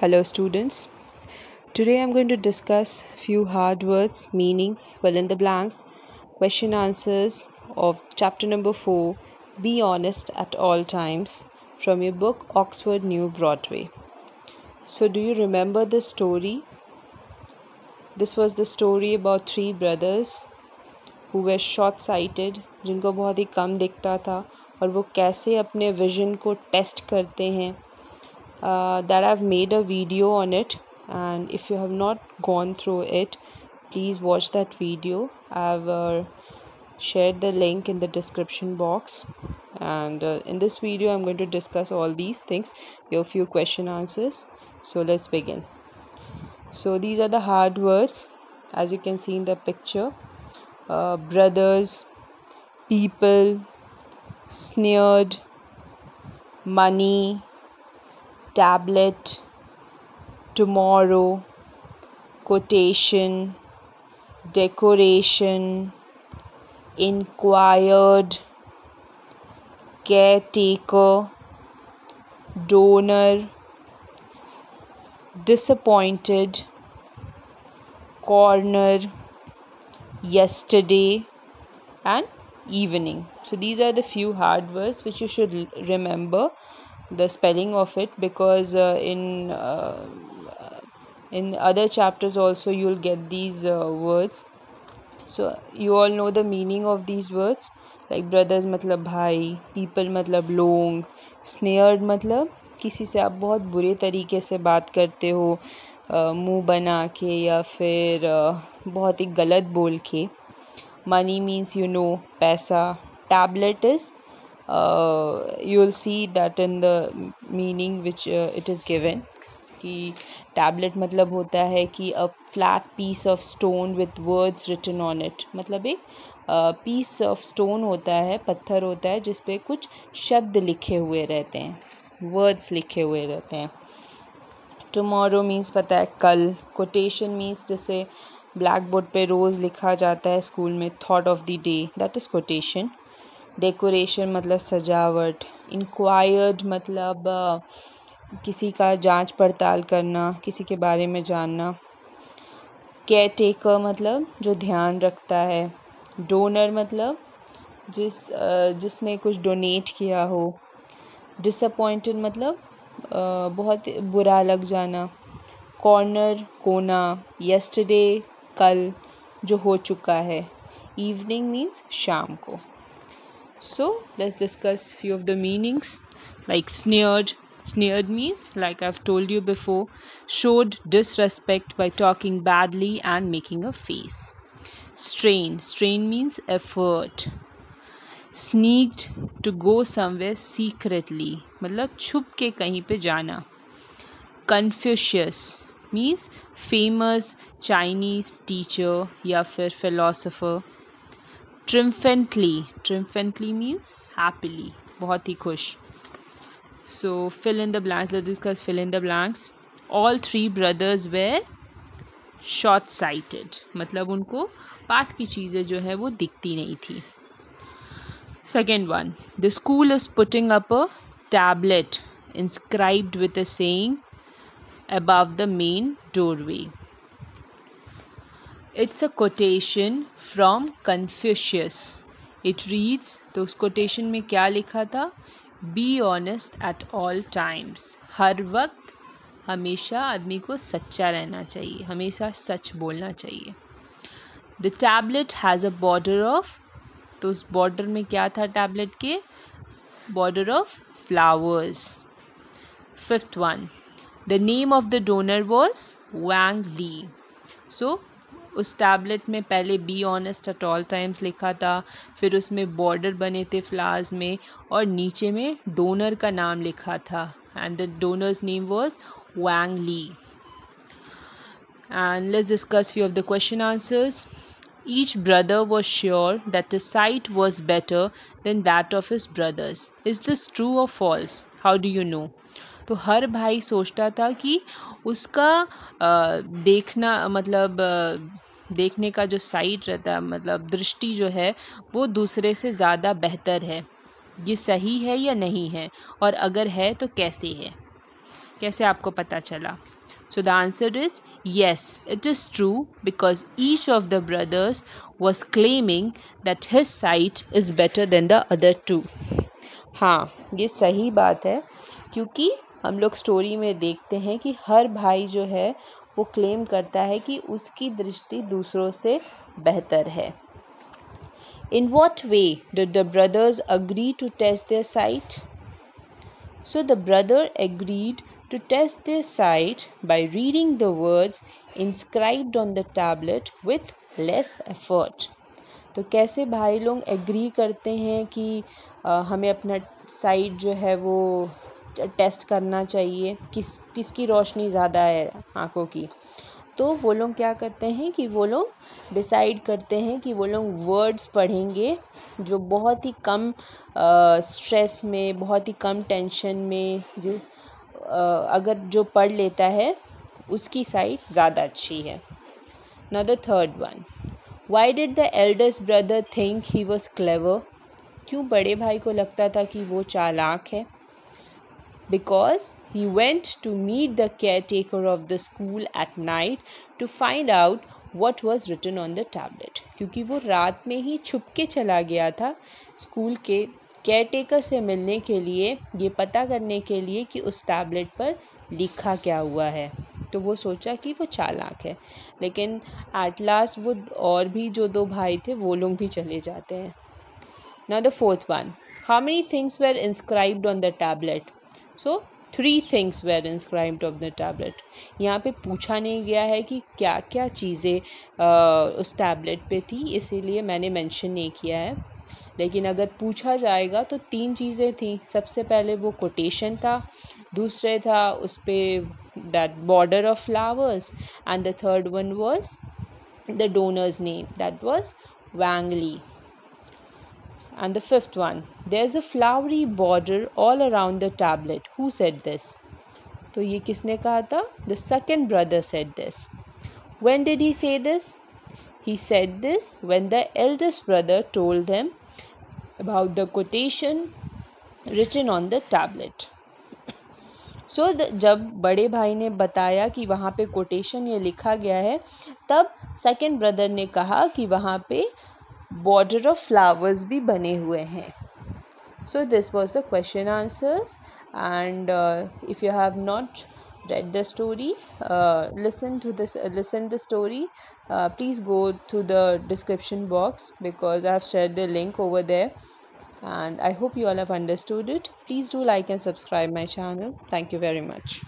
Hello students. Today I'm going to discuss few hard words, meanings, fill in the blanks, question answers of chapter number 4, Be Honest at All Times, from your book Oxford New Broadway. So do you remember the story? This was the story about three brothers who were short-sighted, जिनको बहुत ही कम दिखता था और वो कैसे अपने vision को test करते हैं. That I've made a video on it, and if you have not gone through it, please watch that video. I've shared the link in the description box, and in this video I'm going to discuss all these things. We have a few question answers, so let's begin. So these are the hard words, as you can see in the picture. Brothers, people, sneered, money, tablet, tomorrow, quotation, decoration, inquired, caretaker, donor, disappointed, corner, yesterday, and evening. So these are the few hard words which you should remember the spelling of it, because in other chapters also you'll get these words. So you all know the meaning of these words, like brothers मतलब भाई, people मतलब लोग, sneered मतलब किसी से आप बहुत बुरे तरीके से बात करते हो, मुंह बना के या फिर बहुत ही गलत बोल के. Money means पैसा. Tablet is you'll see that in the meaning which it is given कि tablet मतलब होता है कि a flat piece of stone with words written on it. मतलब एक piece of stone होता है, पत्थर होता है जिस पे कुछ शब्द लिखे हुए रहते हैं, words लिखे हुए रहते हैं. Tomorrow means पता है कल. Quotation means जैसे ब्लैक बोर्ड पे रोज़ लिखा जाता है स्कूल में, thought of the day, that is quotation. Decoration मतलब सजावट. इंक्वायर्ड मतलब किसी का जांच पड़ताल करना, किसी के बारे में जानना. केयरटेकर मतलब जो ध्यान रखता है. डोनर मतलब जिसने कुछ डोनेट किया हो. डिसअपॉइंटेड मतलब बहुत बुरा लग जाना. कॉर्नर कोना. यस्टरडे कल, जो हो चुका है. इवनिंग मीन्स शाम को. So let's discuss few of the meanings, like sneered. Sneered means, like I've told you before, showed disrespect by talking badly and making a face. Strain means effort. Sneaked, to go somewhere secretly, मतलब छुप के कहीं पे जाना. Confucius means famous Chinese teacher या फिर philosopher. Triumphantly means happily, बहुत ही खुश. So fill in the blanks. Let's discuss fill in the blanks. All three brothers were short-sighted, मतलब उनको पास की चीज़ें जो है वो दिखती नहीं थी. Second one, the school is putting up a tablet inscribed with a saying above the main doorway. It's a quotation from Confucius. It reads, तो उस quotation में क्या लिखा था? Be honest at all times. हर वक्त हमेशा आदमी को सच्चा रहना चाहिए, हमेशा सच बोलना चाहिए. The tablet has a border of, तो उस border में क्या था tablet के? Border of flowers. Fifth one, the name of the donor was Wang Li. So उस टैबलेट में पहले be honest at all times लिखा था, फिर उसमें बॉर्डर बने थे फ्लावर्स में, और नीचे में डोनर का नाम लिखा था, and the donors name was Wang Li. And let's discuss few of the question answers. Each brother was sure that his sight was better than that of his brothers. Is this true or false? How do you know? तो हर भाई सोचता था कि उसका देखना मतलब देखने का जो साइट रहता है, मतलब दृष्टि जो है वो दूसरे से ज़्यादा बेहतर है. ये सही है या नहीं है, और अगर है तो कैसे है. कैसे आपको पता चला? So the answer is yes, it is true because each of the brothers was claiming that his side is better than the other two. हाँ, ये सही बात है क्योंकि हम लोग स्टोरी में देखते हैं कि हर भाई जो है वो क्लेम करता है कि उसकी दृष्टि दूसरों से बेहतर है. In what way did the brothers agree to test their sight? So the brother agreed to test their sight by reading the words inscribed on the tablet with less effort. तो कैसे भाई लोग एग्री करते हैं कि हमें अपना site जो है वो टेस्ट करना चाहिए, किसकी रोशनी ज़्यादा है आँखों की. तो वो लोग क्या करते हैं कि वो लोग डिसाइड करते हैं कि वो लोग वर्ड्स पढ़ेंगे जो बहुत ही कम स्ट्रेस में, बहुत ही कम टेंशन में, जो अगर जो पढ़ लेता है उसकी साइट ज़्यादा अच्छी है. Now the third one, why did the eldest brother think he was clever? क्यों बड़े भाई को लगता था कि वो चालाक है? Because he went to meet the caretaker of the school at night to find out what was written on the tablet. क्योंकि वो रात में ही छुप के चला गया था स्कूल के केयरटेकर से मिलने के लिए, ये पता करने के लिए कि उस टैबलेट पर लिखा क्या हुआ है. तो वो सोचा कि वो चालाक है, लेकिन एट लास्ट वो और भी जो दो भाई थे वो लोग भी चले जाते हैं. Now the fourth one, how many things were inscribed on the tablet? So 3 things were inscribed on the tablet. यहाँ पे पूछा नहीं गया है कि क्या क्या चीज़ें उस टैबलेट पे थी, इसीलिए मैंने मेंशन नहीं किया है. लेकिन अगर पूछा जाएगा तो 3 चीज़ें थी. सबसे पहले वो कोटेशन था, दूसरे था उस पर that border of flowers, and the third one was the donors name, that was Wang Li. And the fifth one, there's a flowery border all around the tablet. Who said this? तो ये किसने कहा था? The second brother said this. When did he say this? He said this when the eldest brother told him about the quotation written on the tablet. So जब बड़े भाई ने बताया कि वहाँ पे कोटेशन ये लिखा गया है, तब सेकेंड ब्रदर ने कहा कि वहाँ पे border of flowers भी बने हुए हैं. So this was the question answers, and if you have not read the story, listen the story, please go to the description box because I have shared the link over there, and I hope you all have understood it. Please do like and subscribe my channel. Thank you very much.